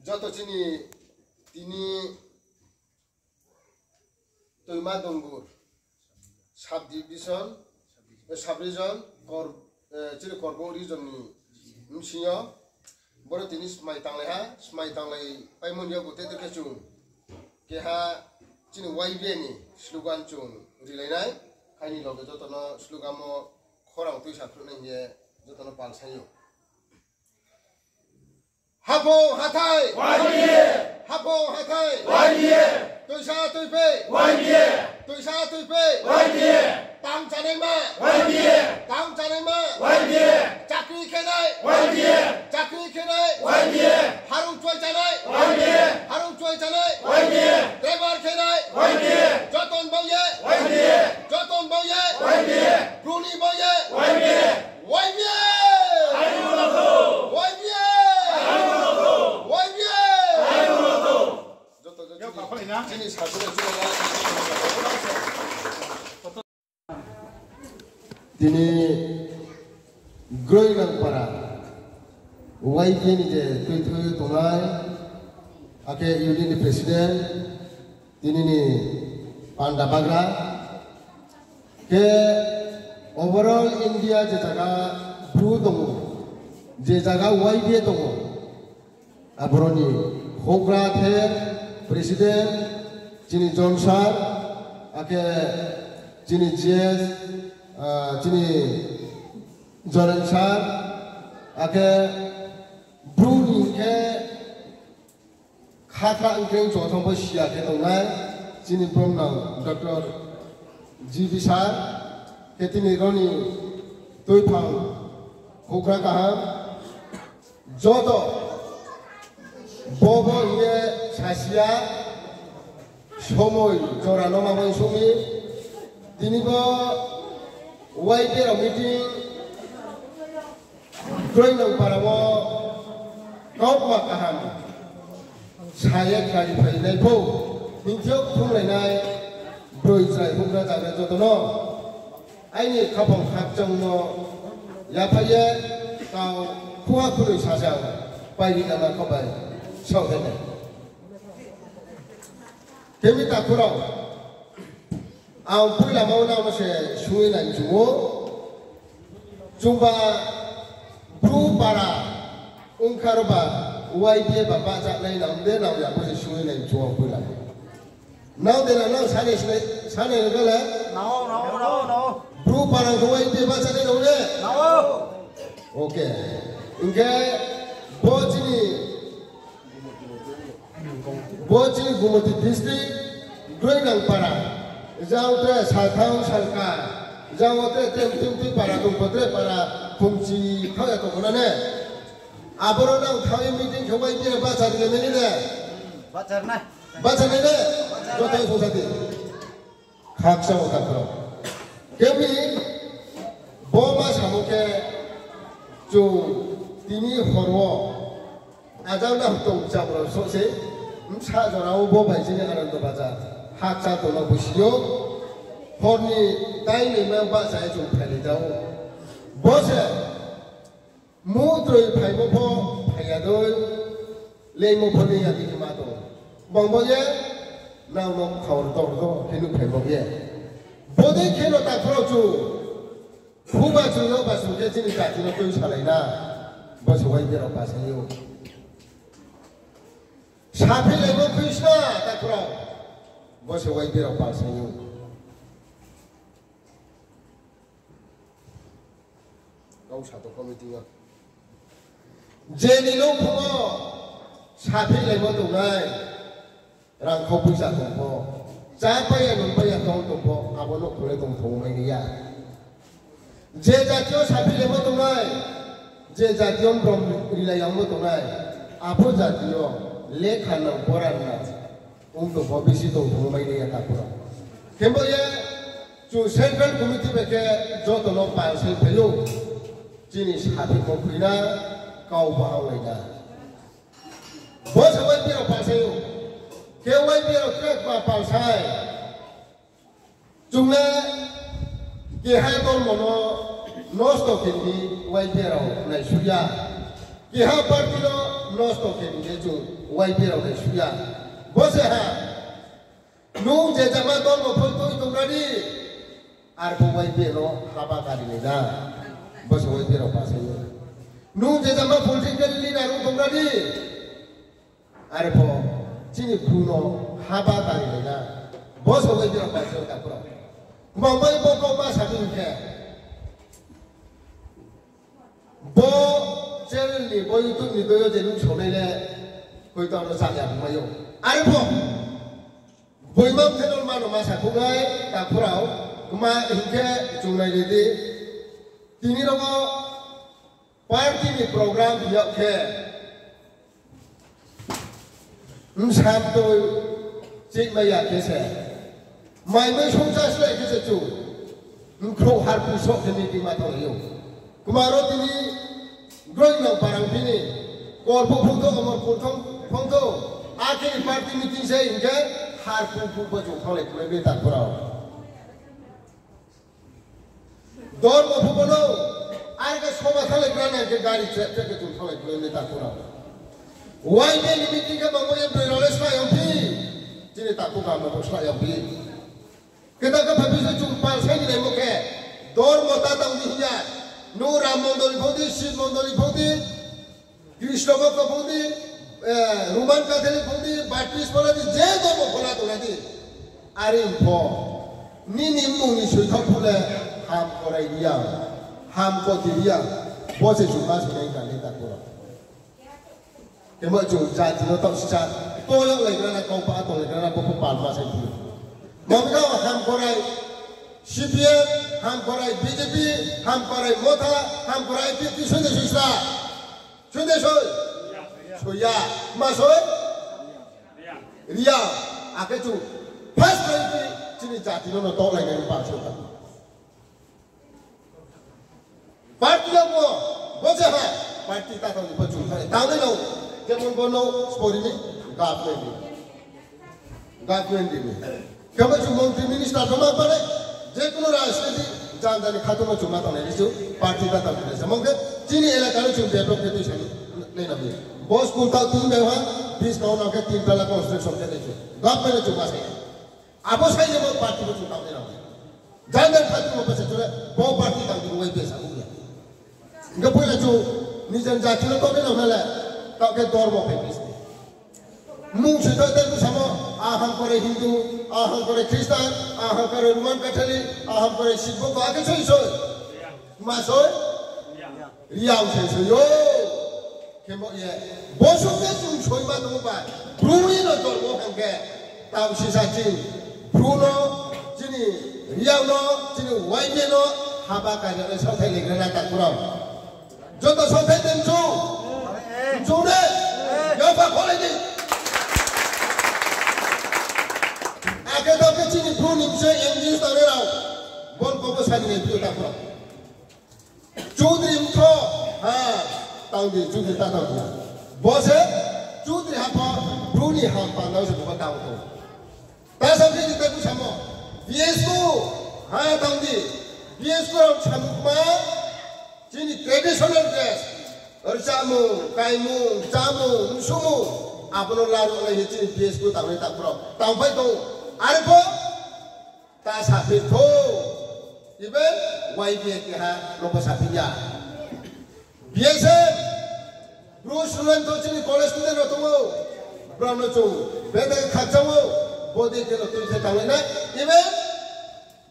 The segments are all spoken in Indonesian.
joto chini tini toima dongur subdivision subregion chini korbo region ni msiyo boro tini smai tanglai paimonyo bote de chung ke ha chini YB ni slogan chung rilainai kaini loge joto no slogan mo khorang tui sa khru nai ye joto no pal sayo Hapo hatai Hapo hatai Tuisa tuipe Tuisa tuipe Tang chaneng ma Tang chaneng ma Chakri kenai Chakri kenai Harung cuai chanai Harung cuai chanai Devar kenai Joton boye Joton boye Bruni boye YB Ini satu Dini growing ang para YB ni je tuh tunai ake yudi ni presiden dini ni Panda Bagra ke overall India je jaga blue dongo je jaga YB dongo abroni hogra ther presiden Jini Johnson ake Jini JS Jini Johnson ake Bruni ke khatra ingkeng jotong bo sia ke dongai Jini Bromnang Dr. GB Sar ke tini roni toipang hokra kaham joto bobo ye sasia সময় জোরানো মামাই সমি তিনিব YB meeting drawing room পারাবো কাউমা কাহাম সায়ে খালি ফাইনাই ফौ নিथिও खुंलायनाय ब्रयज्राय हुग्रा जाग्रा जतनो आइनि खाफं खाकजोंनो याफाये गाव खुवा खुरै साजाव बायदि नामा खबाय सावहेनाय Kami tak kurang. Aku pula mau nama saya Shui dan Juwo. Jumpa para ungkaroba YB bapa cak lain nama dia nama apa sih Shui dan Juwo pula. Now dia nama sana negara. No. Para YB bapa cak lain nama. No. Okay. Ingke Bocini Gumati district, Greenang Para, Jautre Saltang Salka, Jautre Tim para Kumpotre para Kumchi Kaya Kokonane. Aborona Kaya meeting Kawai Kira Bacha de Menina. Bacha Nene, Jota Society. Haksa Kakro. Kemi Boma Samuke to Tini Horwo. Ajana Tung Chabro Sose. 사전하고 보바이지네 하는도 맞아 학자도 너 보시오 혼이 따이면 바사에 좀 팔리자고 뭐세 모두의 팔모포 파야도 레모포니 야기 마도 멍멍에 나오는 가오르도 해는 팔모에 모든 캐로 다 풀어주 후바 주로 봤으면 깨지는 자지는 또 살아이나 뭐서 와이대로 봐세요 Sapi lego Krishna tak kurang, bos YB apa senyum. Kau satu komiti ngah. Jadi lo puno sapi lego tunai, rangkau bisa tumpo. Siapa yang tumpo, apa lo boleh tumpo ini ya. Jejak sapi lego tunai, jejak brom rilayang lo tunai, apa jadiyo. Lekhan Borana untuk Bobisi to Romania Kapura. Kemboya to Central Committee Beke Jotono Palsel Pelu, Jinis Happy Mokrina, Kaubahawina. What's a way of Palsel? Can we be a crack by Palsai? Jumla Kihaton Mono, Nosto Kindi, Waitero, Nasuya. Kiha Partino. lost of him, you wipe it out of Suya. What's a no, Jamaton of Poto ready. Arpo wipe it on Habakadina. What's a wipe it of Pasay? No, Jama political leader ready. Arpo, Chini Bruno, Habakadina. What's a wipe it of Pasay? Mamma Boko Mas having care. Bo generally bo you took me to your denu chonele koi to no sakya mayo arpo boimam thenol mano masa kungai ta phurao kuma inke chungai ledi tini rogo party ni program yok ke sam to chik maya ke se mai mai songsa sle ke se chu kro har pu sok ni ti ma to yo kumaro tini growing up parang pini kor pungto amor pungto akhir party meeting saya hingga har pungto baju kolek lebih tak kurang dor mo pupono arga soba kolek rana ke gari cek ke tu kolek lebih tak kurang why ni meeting ke bangun yang beroleh yang pi jadi tak kurang mau yang pi kita ke habis jumpa saya ni demo ke dor mo tatang dihinya No Ram Mondoli Bodi, Shiv Mondoli Bodi, Krishna Bhakta Bodi, Roman Catholic Bodi, Baptist Bodi, Jedo Bola Doladi. Arim Po, Nini Muni Shutapule, Ham Korea, Ham Kotiria, was it to pass in Canada? The Mojo Jat, not of Chat, Toyo like Grana Compato, like Grana Popo Palmas and you. Mamma Ham Korea. CPM, हम कराई BJP, हम कराई मोथा, हम कराई PPP सुने सुस्ता, सुने सोय, सोया, मासोय, रिया, आके चु, फर्स्ट प्राइमरी चिनी जाति नो तो लगे इन पांच होता, पार्टी लोगों, बोझे है, पार्टी ताता उन्हें बच्चों का, ताऊने लो, जब उन बोलो स्पोरी में, गापमेंट में, क्या बच्चों मंत्री मिनिस्टर तो मत पड़े जेकुनो राष्ट्रपति जानदानी खातों में चुमा तो नहीं जो पार्टी का तब नहीं समझे चीनी इलाके में चुम डेवलप करते हैं नहीं ना भी बॉस को ताऊ तुम बेवा 20 गाँव ना के 3 तला कंस्ट्रक्शन करते हैं गवर्नमेंट ने चुमा से अब उस कहीं वो पार्टी में चुमा नहीं ना जानदानी खातों में पैसे चले वो पार्टी का भी वही पैसा हो गया इनका पहले जो निजन जाति लोग को नहीं ना तब के दौर में पैसे मुझे तो इधर कुछ हम आहम करे हिंदू आहम करे क्रिश्चियन आहम करे रोमन कैथोलिक आहम करे सिख को आगे सोई सोई मासोई रियाउ से यो केमो ये बोसो के तुम सोई मा तुम पा ब्रूई नो तो वो हंगे ताऊ सिसाची ब्रूनो जिनी रियाउ नो जिनी वाइने नो हाबा काजले सोथे लेग्रेना ताकुरा जो तो सोथे तेम जो ने यो बा खोले Akhir tahun kecil ni pun ni saya yang jenis tahu ni lah, bon kopas hari ni tu tak pernah. Cudri muka, tahu ni cudri tak tahu dia. Bos cudri apa, Bruni apa, tahu sebab tahu tu. Tak sampai kita tu sama. Biasku, tahu ni, biasku orang sama, jadi traditional dress, jamu, kaimu, jamu, musumu, apa nak lalu lagi jadi biasku tahu ni tak pernah. Tahu baik tu. Arpo, tak sapi tu, iben, YB kira lupa sapinya. Biasa, bro student tu cini college student tu mu, berapa tu, beda kerja mu, body kira tu saya tahu ni, iben,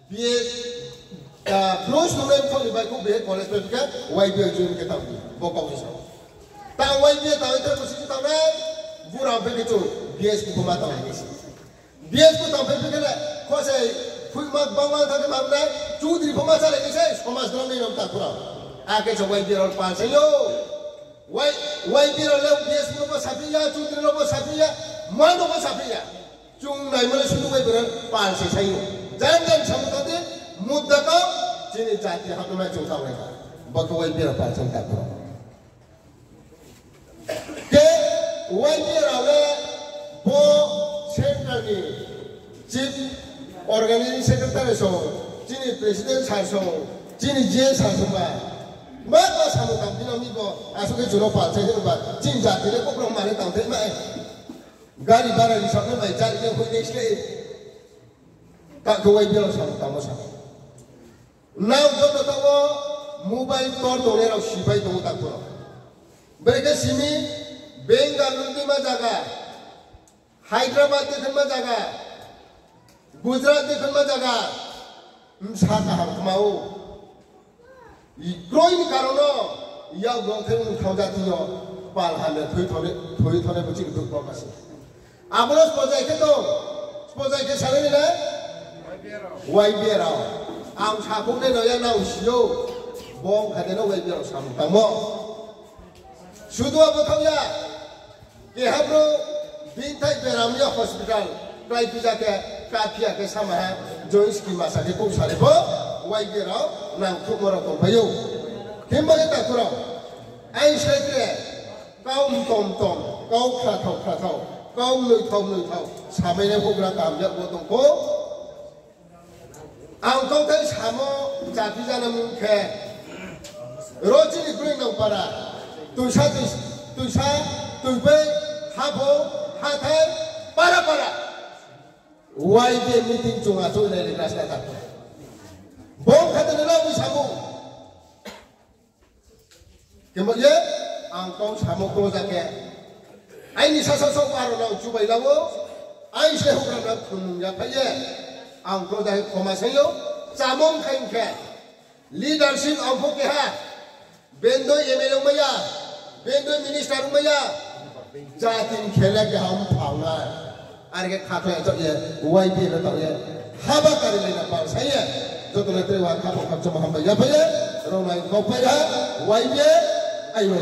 biasa, bro student tu ibai ku beda college tu kan, YB jun kita tahu, bokau ni sama. Tak YB tahu itu mesti tahu ni, burang beda tu, biasa ku pemata ni. Bias ko tahu pergi kena, kau saya, fui mak bangwang tak kemana mana, cudri pemasa lagi saya, pemas dalam ni nampak kurang. Akhir saya YB orang pasal yo, YB orang lewat bias ko lepas sapi ya, cudri lepas sapi ya, mana lepas sapi ya, cung naik mana sudah YB orang pasal saya. Jangan sama tadi, muda kau, sini jati hak mana cung tahu mereka, batu YB orang pasal tak kurang. Ke YB orang le, bo Secretary, Chief Organizing Secretary so, Jini President so, Jini J so ba, Maka sama tampil ni bo, asal ke juru pasal je lepas, cinta tidak kau belum mari tampil mai. Gari barang di sana mai cari yang kau dek sih. Tak kau biar sama tamu sama. Now jom tahu mobile tor dole rau sipai tahu tak kau. Mereka sini Bengaluru di mana jaga, Hyderabad di mana jaga, Gujarat di mana jaga, Msaka harus mau. Growing karono, ia gongteng kau jatinya, pal hamil thui thore bucin untuk promosi. Apalos project ke sana ni lah, YBR, am sapung ni loya na usio, bong hadena YBR sama tamu. Sudah apa tahu ya? Kita bintai beramnya hospital, try pijak ke kafia ke sama join scheme masa ke kau sari bo, YBR, nang kumara kau bayu. Kembali tak kurang, ain sekre, kau tom, kau kratau, kau lui tau, sama ini kau berak ambil potong ko. Angkau tadi sama jadi jangan mungkin. Rojini kuring nang para, tuisa, tuipe, hapo, hatai, para. YB meeting cunga cunga dari kelas kata. Bom kata nela wisamu. Kemudian angkau sama kau jaga. Aini sasa baru nak cuba ilawo. Aini saya hukum nak kununya kaya. Angkau dah komasayo. Jamong kainke. Leadership angkau keha. Bendo MLA maya. Bendo minister maya. Jatin khela ke ham pangai. Arke khatnya tu ye. YB le tu ye. Haba kari le nak pas saya. Jodoh le terima kapok kapcom ham bayar bayar. Romai kau bayar. YB ayo.